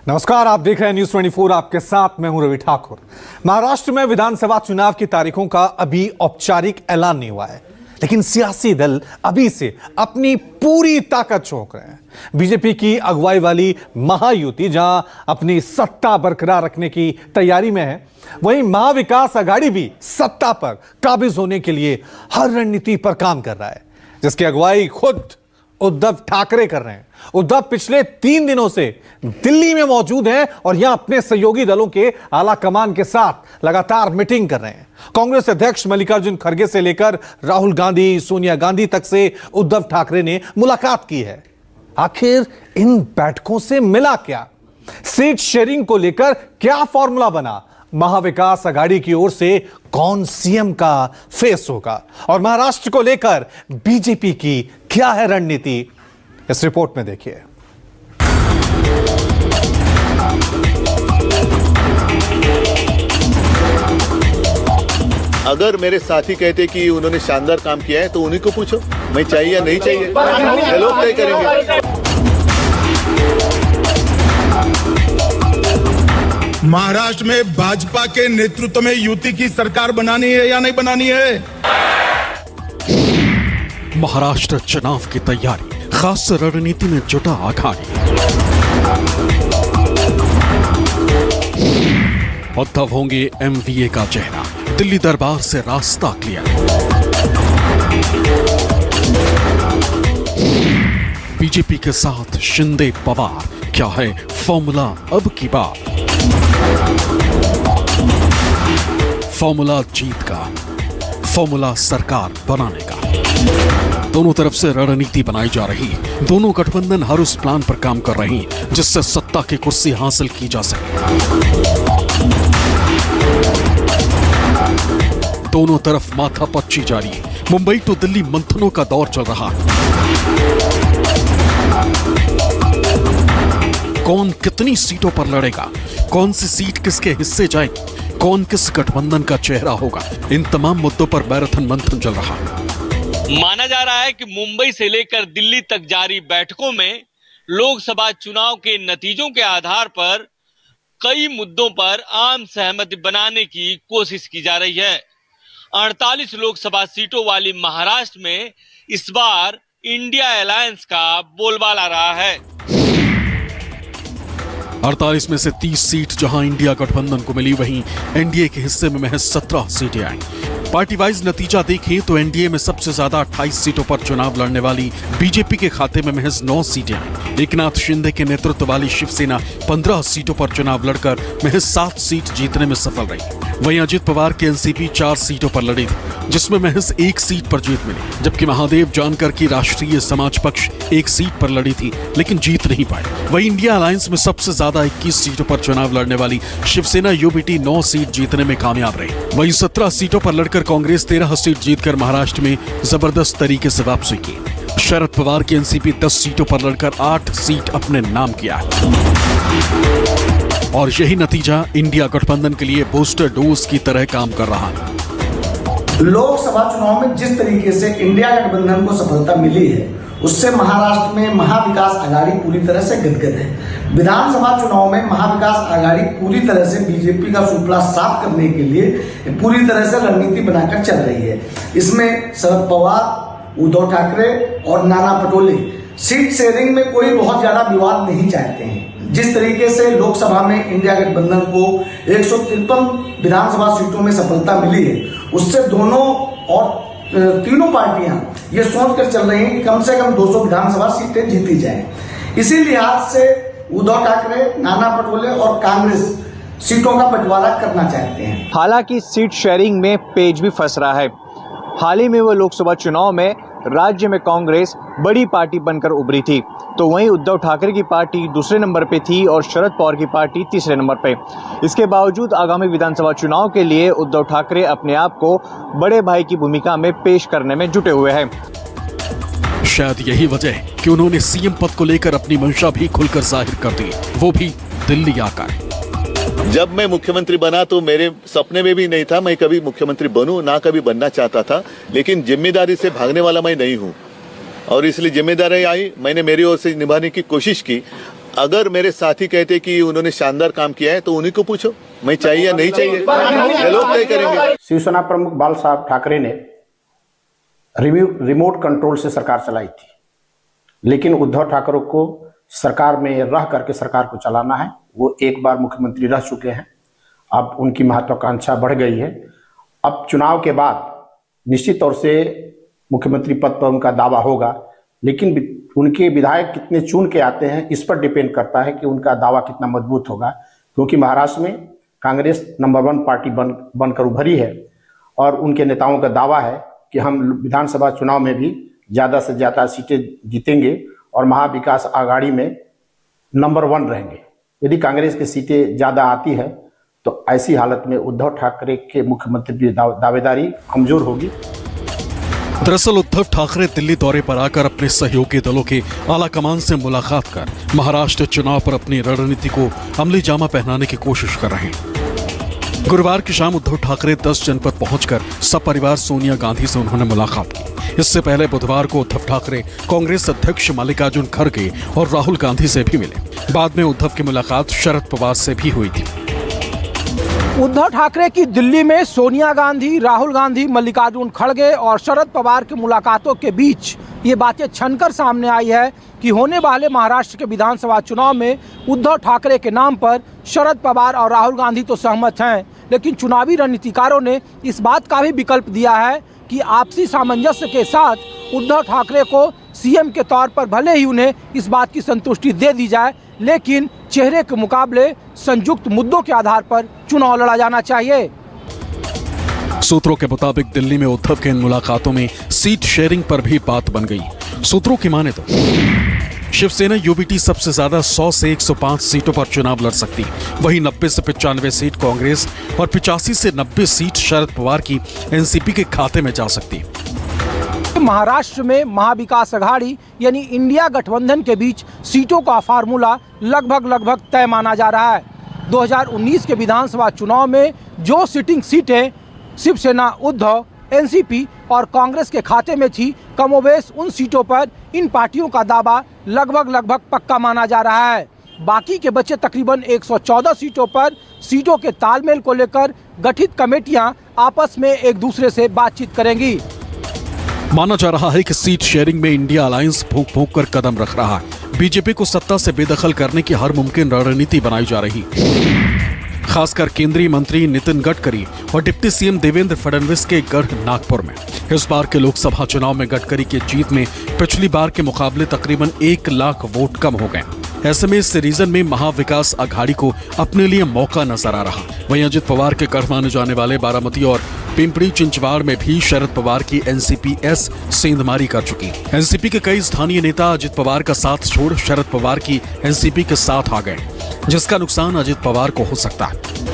नमस्कार, आप देख रहे हैं न्यूज़ 24। आपके साथ मैं हूं रवि ठाकुर। महाराष्ट्र में विधानसभा चुनाव की तारीखों का अभी औपचारिक ऐलान नहीं हुआ है, लेकिन सियासी दल अभी से अपनी पूरी ताकत झोंक रहे हैं। बीजेपी की अगुवाई वाली महायुति जहां अपनी सत्ता बरकरार रखने की तैयारी में है, वहीं महाविकास आघाड़ी भी सत्ता पर काबिज होने के लिए हर रणनीति पर काम कर रहा है, जिसकी अगुवाई खुद उद्धव ठाकरे कर रहे हैं। उद्धव पिछले 3 दिनों से दिल्ली में मौजूद हैं और यहां अपने सहयोगी दलों के आला कमान के साथ लगातार मीटिंग कर रहे हैं। कांग्रेस अध्यक्ष मल्लिकार्जुन खड़गे से लेकर राहुल गांधी, सोनिया गांधी तक से उद्धव ठाकरे ने मुलाकात की है। आखिर इन बैठकों से मिला क्या? सीट शेयरिंग को लेकर क्या फॉर्मूला बना? महाविकास आघाड़ी की ओर से कौन सीएम का फेस होगा? और महाराष्ट्र को लेकर बीजेपी की क्या है रणनीति? इस रिपोर्ट में देखिए। अगर मेरे साथी कहते कि उन्होंने शानदार काम किया है तो उन्हीं को पूछो, मैं चाहिए या नहीं चाहिए, लोग तय करेंगे। महाराष्ट्र में भाजपा के नेतृत्व में युति की सरकार बनानी है या नहीं बनानी है? महाराष्ट्र चुनाव की तैयारी, खास रणनीति में जुटा आघाड़ी। उद्धव होंगे एमवीए का चेहरा, दिल्ली दरबार से रास्ता क्लियर। बीजेपी के साथ शिंदे पवार, क्या है फॉर्मूला अब की बात? फॉर्मूला जीत का, फॉर्मूला सरकार बनाने का। दोनों तरफ से रणनीति बनाई जा रही, दोनों गठबंधन हर उस प्लान पर काम कर रही जिससे सत्ता की कुर्सी हासिल की जा सके। दोनों तरफ माथापच्ची जारी, मुंबई टू दिल्ली मंथनों का दौर चल रहा। कौन कितनी सीटों पर लड़ेगा, कौन सी सीट किसके हिस्से जाएगी, कौन किस गठबंधन का चेहरा होगा, इन तमाम मुद्दों पर मैराथन मंथन चल रहा। माना जा रहा है कि मुंबई से लेकर दिल्ली तक जारी बैठकों में लोकसभा चुनाव के नतीजों के आधार पर कई मुद्दों पर आम सहमति बनाने की कोशिश की जा रही है। 48 लोकसभा सीटों वाली महाराष्ट्र में इस बार इंडिया अलायंस का बोलबाला रहा है। 48 में से 30 सीट जहां इंडिया गठबंधन को मिली, वहीं एनडीए के हिस्से में महज 17 सीटें आई। पार्टी वाइज नतीजा देखें तो एनडीए में सबसे ज्यादा 28 सीटों पर चुनाव लड़ने वाली बीजेपी के खाते में महज 9 सीटें आई। एकनाथ शिंदे के नेतृत्व वाली शिवसेना 15 सीटों पर चुनाव लड़कर महज 7 सीट जीतने में सफल रही। वहीं अजित पवार के एनसीपी 4 सीटों पर लड़ी थी, जिसमें महज 1 सीट पर जीत मिली, जबकि महादेव जानकर की राष्ट्रीय समाज पक्ष 1 सीट पर लड़ी थी लेकिन जीत नहीं पाई। वहीं इंडिया अलायंस में सबसे ज्यादा 21 सीटों पर चुनाव लड़ने वाली शिवसेना यूबीटी 9 सीट जीतने में कामयाब रही। वहीं 17 सीटों पर लड़कर कांग्रेस 13 सीट जीतकर महाराष्ट्र में जबरदस्त तरीके से वापसी की। शरद पवार की एनसीपी 10 सीटों पर लड़कर 8 सीट अपने नाम किया और यही नतीजा इंडिया गठबंधन के लिए बूस्टर डोज की तरह काम कर रहा है। लोकसभा चुनाव में जिस तरीके से इंडिया गठबंधन को सफलता मिली है, उससे महाराष्ट्र में महाविकास आघाड़ी पूरी तरह से गदगद है। विधानसभा चुनाव में महाविकास आघाड़ी पूरी तरह से बीजेपी का सुपला साफ करने के लिए पूरी तरह से रणनीति बनाकर चल रही है। इसमें शरद पवार, उद्धव ठाकरे और नाना पटोले सीट शेयरिंग में कोई बहुत ज्यादा विवाद नहीं चाहते हैं। जिस तरीके से लोकसभा में इंडिया गठबंधन को 153 विधानसभा सीटों में सफलता मिली है, उससे दोनों और तीनों पार्टियां ये सोचकर चल रही हैं कि कम से कम 200 विधानसभा सीटें जीती जाएं। इसी लिहाज से उद्धव ठाकरे, नाना पटोले और कांग्रेस सीटों का बंटवारा करना चाहते हैं। हालांकि सीट शेयरिंग में पेच भी फंस रहा है। हाल ही में वो लोकसभा चुनाव में राज्य में कांग्रेस बड़ी पार्टी बनकर उभरी थी, तो वहीं उद्धव ठाकरे की पार्टी दूसरे नंबर पे थी और शरद पवार की पार्टी तीसरे नंबर पे। इसके बावजूद आगामी विधानसभा चुनाव के लिए उद्धव ठाकरे अपने आप को बड़े भाई की भूमिका में पेश करने में जुटे हुए हैं। शायद यही वजह कि उन्होंने सीएम पद को लेकर अपनी मंशा भी खुलकर जाहिर कर दी, वो भी दिल्ली आकर। जब मैं मुख्यमंत्री बना तो मेरे सपने में भी नहीं था मैं कभी मुख्यमंत्री बनूं, ना कभी बनना चाहता था, लेकिन जिम्मेदारी से भागने वाला मैं नहीं हूं और इसलिए जिम्मेदारी आई, मैंने मेरी ओर से निभाने की कोशिश की। अगर मेरे साथी कहते कि उन्होंने शानदार काम किया है तो उन्हीं को पूछो, मैं चाहिए या नहीं चाहिए, ये लोग तय करेंगे। शिवसेना प्रमुख बाल साहब ठाकरे ने रिमोट कंट्रोल से सरकार चलाई थी, लेकिन उद्धव ठाकरे को सरकार में रह करके सरकार को चलाना है। वो एक बार मुख्यमंत्री रह चुके हैं, अब उनकी महत्वाकांक्षा बढ़ गई है। अब चुनाव के बाद निश्चित तौर से मुख्यमंत्री पद पर उनका दावा होगा, लेकिन उनके विधायक कितने चुन के आते हैं इस पर डिपेंड करता है कि उनका दावा कितना मजबूत होगा, क्योंकि महाराष्ट्र में कांग्रेस नंबर 1 पार्टी बनकर उभरी है और उनके नेताओं का दावा है कि हम विधानसभा चुनाव में भी ज़्यादा से ज़्यादा सीटें जीतेंगे और महाविकास आघाड़ी में नंबर 1 रहेंगे। यदि कांग्रेस की सीटें ज़्यादा आती है तो ऐसी हालत में उद्धव ठाकरे के मुख्यमंत्री की दावेदारी कमजोर होगी। दरअसल उद्धव ठाकरे दिल्ली दौरे पर आकर अपने सहयोगी दलों के आला कमान से मुलाकात कर महाराष्ट्र चुनाव पर अपनी रणनीति को अमली जामा पहनाने की कोशिश कर रहे हैं। गुरुवार की शाम उद्धव ठाकरे 10 जनपद पहुंचकर सपरिवार सोनिया गांधी से उन्होंने मुलाकात की। इससे पहले बुधवार को उद्धव ठाकरे कांग्रेस अध्यक्ष मल्लिकार्जुन खड़गे और राहुल गांधी से भी मिले। बाद में उद्धव की मुलाकात शरद पवार से भी हुई थी। उद्धव ठाकरे की दिल्ली में सोनिया गांधी, राहुल गांधी, मल्लिकार्जुन खड़गे और शरद पवार की मुलाकातों के बीच ये बातें छनकर सामने आई है कि होने वाले महाराष्ट्र के विधानसभा चुनाव में उद्धव ठाकरे के नाम पर शरद पवार और राहुल गांधी तो सहमत हैं, लेकिन चुनावी रणनीतिकारों ने इस बात का भी विकल्प दिया है कि आपसी सामंजस्य के साथ उद्धव ठाकरे को सीएम के तौर पर भले ही उन्हें इस बात की संतुष्टि दे दी जाए, लेकिन चेहरे के मुकाबले संयुक्त मुद्दों के आधार पर चुनाव लड़ा जाना चाहिए। सूत्रों के मुताबिक दिल्ली में उद्धव के इन मुलाकातों में सीट शेयरिंग पर भी बात बन गई। सूत्रों की माने तो शिवसेना यूबीटी सबसे ज्यादा 100 से 105 सीटों पर चुनाव लड़ सकती, वहीं 90 से 95 सीट कांग्रेस और 85 से 90 सीट शरद पवार की एनसीपी के खाते में जा सकती। महाराष्ट्र में महाविकास आघाड़ी यानी इंडिया गठबंधन के बीच सीटों का फार्मूला लगभग तय माना जा रहा है। 2019 के विधानसभा चुनाव में जो सिटिंग सीटें शिवसेना, उद्धव, एनसीपी और कांग्रेस के खाते में थी, कमोबेश उन सीटों पर इन पार्टियों का दावा लगभग पक्का माना जा रहा है। बाकी के बचे तकरीबन 114 सीटों पर सीटों के तालमेल को लेकर गठित कमेटियां आपस में एक दूसरे से बातचीत करेंगी। माना जा रहा है कि सीट शेयरिंग में इंडिया अलायंस भूख कर कदम रख रहा है। बीजेपी को सत्ता से बेदखल करने की हर मुमकिन रणनीति बनाई जा रही, खासकर केंद्रीय मंत्री नितिन गडकरी और डिप्टी सीएम देवेंद्र फडणवीस के गढ़ नागपुर में। इस बार के लोकसभा चुनाव में गडकरी की जीत में पिछली बार के मुकाबले तकरीबन 1 लाख वोट कम हो गए। ऐसे में इस रीजन में महाविकास आघाड़ी को अपने लिए मौका नजर आ रहा। वहीं अजित पवार के गढ़ माने जाने वाले बारामती और पिंपरी चिंचवाड़ में भी शरद पवार की एनसीपी एस सेंधमारी कर चुकी। एनसीपी के कई स्थानीय नेता अजित पवार का साथ छोड़ शरद पवार की एनसीपी के साथ आ गए, जिसका नुकसान अजित पवार को हो सकता है।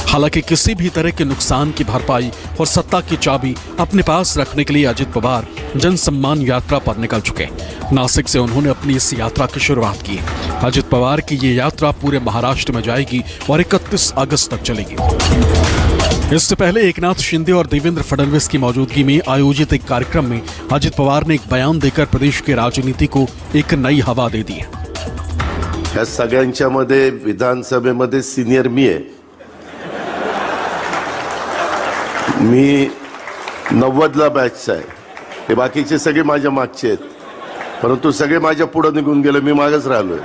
हालांकि किसी भी तरह के नुकसान की भरपाई और सत्ता की चाबी अपने पास रखने के लिए अजित पवार जन सम्मान यात्रा पर निकल चुके। नासिक से उन्होंने अपनी इस यात्रा की शुरुआत की। अजित पवार की ये यात्रा पूरे महाराष्ट्र में जाएगी और 31 अगस्त तक चलेगी। इससे पहले एकनाथ शिंदे और देवेंद्र फडणवीस की मौजूदगी में आयोजित एक कार्यक्रम में अजित पवार ने एक बयान देकर प्रदेश की राजनीति को एक नई हवा दे दी। ह्या सगळ्यांच्या मध्ये विधानसभेमध्ये सीनियर मी आहे। मी 90ला बॅचचा आहे, हे बाकीचे सगळे माझ्या मागचे आहेत, परंतु सगळे माझ्या पुढे निघून गेले, मी मागच राहिलोय।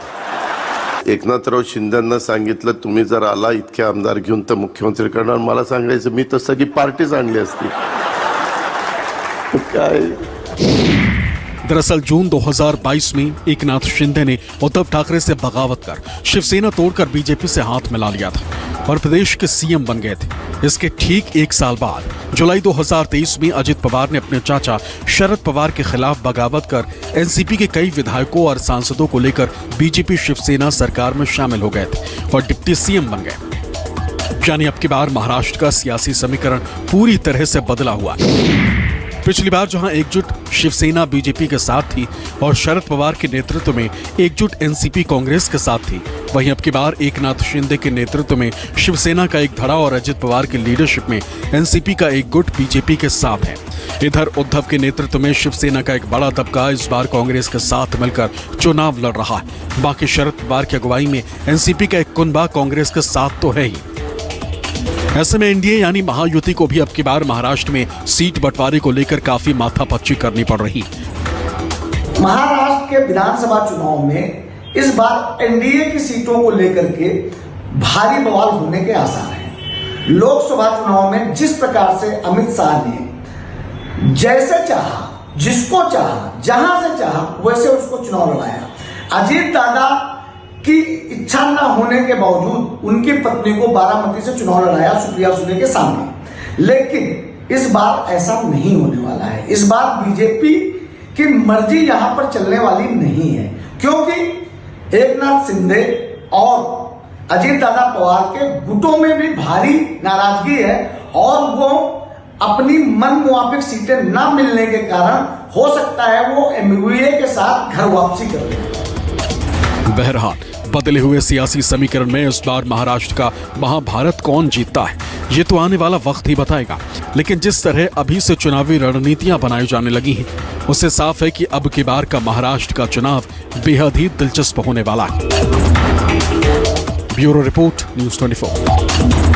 एकनाथराव शिंदेंना सांगितलं तुम्ही जर आला इतके आमदार घेऊन तर मुख्यमंत्री करणार, मला सांगायचं मी तर सगळी पार्टीच आणली असती। काय दरअसल जून 2022 में एकनाथ शिंदे ने उद्धव ठाकरे से बगावत कर शिवसेना तोड़कर बीजेपी से हाथ मिला लिया था और प्रदेश के सीएम बन गए थे। इसके ठीक 1 साल बाद जुलाई 2023 में अजित पवार ने अपने चाचा शरद पवार के खिलाफ बगावत कर एनसीपी के कई विधायकों और सांसदों को लेकर बीजेपी शिवसेना सरकार में शामिल हो गए थे और डिप्टी सीएम बन गए। यानी अब की बार महाराष्ट्र का सियासी समीकरण पूरी तरह से बदला हुआ है। पिछली बार जहां एकजुट शिवसेना बीजेपी के साथ थी और शरद पवार के नेतृत्व में एकजुट एनसीपी कांग्रेस के साथ थी, वहीं अब की बार एकनाथ शिंदे के नेतृत्व में शिवसेना का एक धड़ा और अजित पवार की लीडरशिप में एनसीपी का एक गुट बीजेपी के साथ है। इधर उद्धव के नेतृत्व में शिवसेना का एक बड़ा तबका इस बार कांग्रेस के साथ मिलकर चुनाव लड़ रहा है। बाकी शरद पवार की अगुवाई में एनसीपी का एक कुनबा कांग्रेस के साथ तो है ही। ऐसे में एनडीए यानी महायुति को भी अब की बार महाराष्ट्र में सीट बंटवारे को लेकर काफी माथापच्ची करनी पड़ रही। महाराष्ट्र के विधानसभा चुनाव में इस बार एनडीए की सीटों को लेकर के भारी बवाल होने के आसार हैं। लोकसभा चुनाव में जिस प्रकार से अमित शाह ने जैसे चाहा, जिसको चाहा, जहां से चाहा वैसे उसको चुनाव लड़ाया, अजीत दादा की इच्छा न होने के बावजूद उनकी पत्नी को बारामती से चुनाव लड़ाया सुप्रिया सुले के सामने। लेकिन इस बार ऐसा नहीं होने वाला है। इस बार बीजेपी की मर्जी यहां पर चलने वाली नहीं है, क्योंकि एकनाथ शिंदे और अजीत दादा पवार के गुटों में भी भारी नाराजगी है और वो अपनी मन मुआफिक सीटें न मिलने के कारण हो सकता है वो एमयूए के साथ घर वापसी कर लें। बहरहाल बदले हुए सियासी समीकरण में इस बार महाराष्ट्र का महाभारत कौन जीतता है, ये तो आने वाला वक्त ही बताएगा। लेकिन जिस तरह अभी से चुनावी रणनीतियां बनाई जाने लगी हैं, उससे साफ है कि अब की बार का महाराष्ट्र का चुनाव बेहद ही दिलचस्प होने वाला है। Bureau report, news 24।